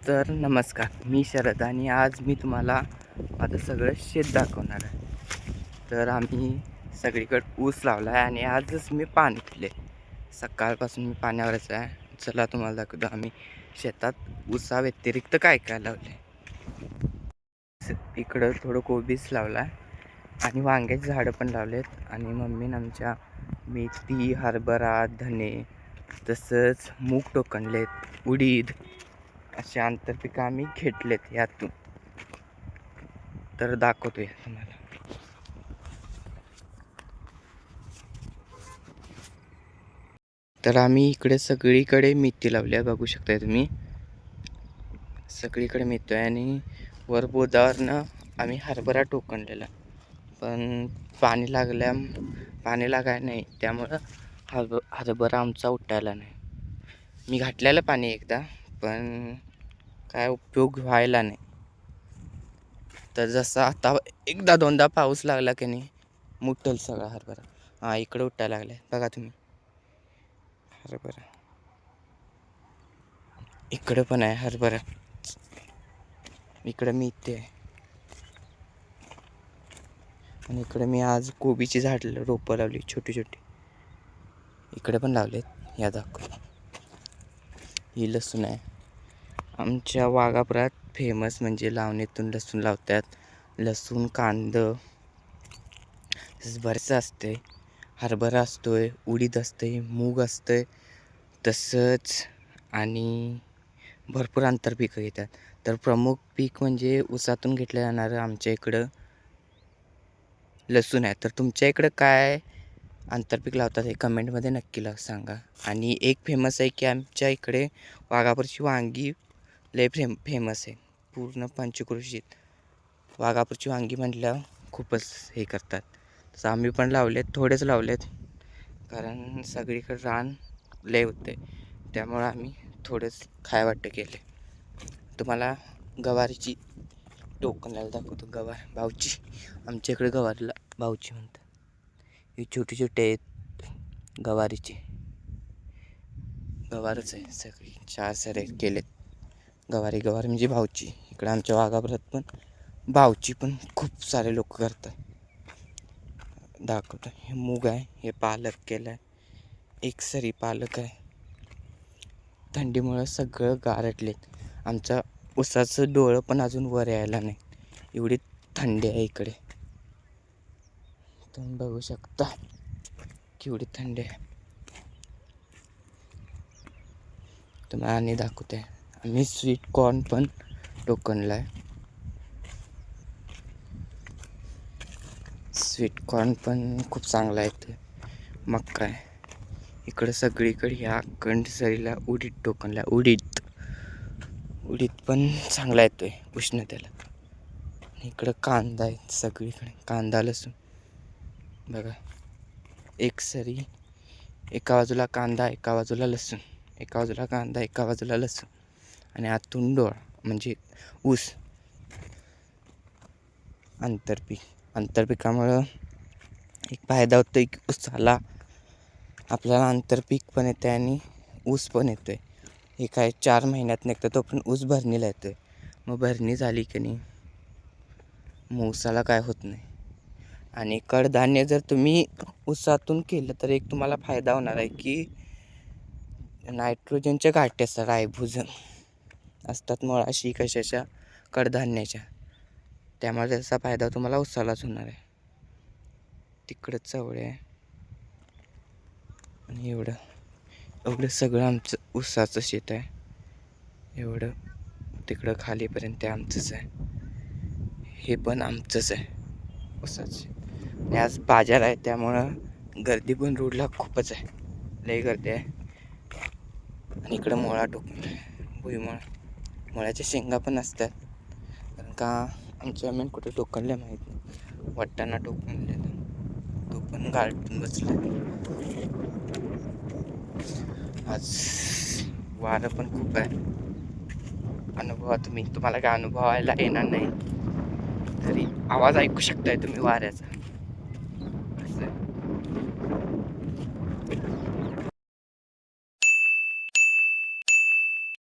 तर नमस्कार, मी शरद आणि आज मी तुम्हाला माझं सगळं शेत दाखवणार आहे. तर आम्ही सगळीकडे ऊस लावला आहे आणि आजच मी पाणी पिले. सकाळपासून मी पाण्यावरच आहे. चला तुम्हाला दाखवतो आम्ही शेतात ऊसा व्यतिरिक्त काय काय लावले. इकडं थोडं कोबीस लावला आहे आणि वांग्याची झाडं पण लावलेत आणि मम्मीनं आमच्या मेथी, हरभरा, धने तसंच मूग टोकणलेत, उडीद असे आंतरपिकं आम्ही घेतलेत यातून. तर दाखवतोय तुम्हाला. तर आम्ही इकडे सगळीकडे मेथी लावली आहे, बघू शकताय तुम्ही. सगळीकडे मेथी आहे आणि वर बोदावरनं आम्ही हरभरा टोकणलेला, पण पाणी लागाय नाही, त्यामुळं हरभरा आमचा उठायला नाही. मी घातलेलं पाणी एकदा, पण काय उपयोग व्हायला नाही. तर जसं आता एकदा दोनदा पाऊस लागला की नाही मुठल सगळा हरभरा. हां, इकडं उठायला लागलाय बघा तुम्ही हरभरा. इकडं पण आहे हरभरा, इकडं मी इथे आहे आणि इकडं मी आज कोबीची झाड रोपं लावली छोटी छोटी. इकडे पण लावलेत, या दाखव. ही लसूण आहे. आमच्या वाघापुरात फेमस म्हणजे लावणीतून लसूण लावतात. लसूण, कांदं बरंच असते. हरभरा असतोय, उडीद असते, मूग असते, तसंच आणि भरपूर आंतरपिकं घेतात. तर प्रमुख पीक म्हणजे ऊसातून घेतलं जाणारं आमच्या इकडं लसूण आहे. तर तुमच्या इकडं काय आंतरपीक लावतात हे कमेंटमध्ये नक्की सांगा. आणि एक फेमस आहे की आमच्या इकडे वाघापूरची वांगी लय फेमस आहे. पूर्ण पंचक्रोशीत वाघापूरची वांगी म्हटल्यावर खूपच हे करतात. तसं आम्ही पण लावलेत, थोडेच लावलेत, कारण सगळीकडे रान लय होते, त्यामुळं आम्ही थोडेच खाय वाटतं केले. तुम्हाला गवारीची टोकणला दाखवतो. गवार भाऊची, आमच्या इकडे गवारीला भाऊची म्हणतात. ही छोटी छोटी आहेत गवारीची. गवारच आहे सगळी, 4 सरे केलेत. गवारी म्हणजे भाऊची. इकडे आमच्या वाघापुरात पण भाऊची पण खूप सारे लोक करतात. दाखवतो. हे मूग आहे, हे पालक केलं आहे, एक सरी पालक आहे. थंडीमुळं सगळं गारटलेत. आमच्या उसाचं डोळं पण अजून वर यायला नाही, एवढी थंडी आहे इकडे. तुम्ही बघू शकता केवढी थंडी आहे. तुम्हाला आणि दाखवते. आम्ही स्वीट कॉर्न पण टोकणला आहे. स्वीट कॉर्न पण खूप चांगला येतो. मक्का आहे इकडं सगळीकडे. ह्या कंडसरीला उडीद टोकणला. उडीद पण चांगला येतोय उष्णतेला. इकडं कांदा आहे सगळीकडे, कांदा लसूण बघा. एक सरी, एका बाजूला कांदा, एका बाजूला लसूण, एका बाजूला कांदा, एका बाजूला लसूण आणि आतून डोळा म्हणजे ऊस. आंतरपिकामुळं एक फायदा होतो की ऊसाला आपल्याला आंतरपीक पण येते आणि ऊस पण येतो आहे. हे काय 4 महिन्यात निघतं, तो पण ऊस भरणीला येतो आहे. मग भरणी झाली की नाही मग ऊसाला काय होत नाही. आणि कडधान्य जर तुम्ही ऊसातून केलं तर एक तुम्हाला फायदा होणार आहे की नायट्रोजनच्या गाठी असतात, रायझोबीयम असतात मुळाशी कशाच्या, कडधान्याच्या. त्यामुळे त्याचा फायदा तुम्हाला ऊसालाच होणार आहे. तिकडं चवळे आहे आणि एवढं सगळं आमचं ऊसाचं शेत आहे. एवढं तिकडं खालीपर्यंत आमचंच आहे. हे पण आमचंच आहे ऊसाचं. आणि आज बाजार आहे त्यामुळं गर्दी पण रोडला खूपच आहे, लई गर्दी आहे. आणि इकडं मोळा टोकून भुईमुळा, मुळ्याच्या शेंगा पण असतात, कारण का आमच्या आम्ही कुठे टोकणले माहीत नाही. वाटाणा टोकणलेला, तो पण गाळून बसला. आज वारं पण खूप आहे. तुम्हाला काय अनुभवायला येणार नाही, तरी आवाज ऐकू शकताय तुम्ही वाऱ्याचा. असं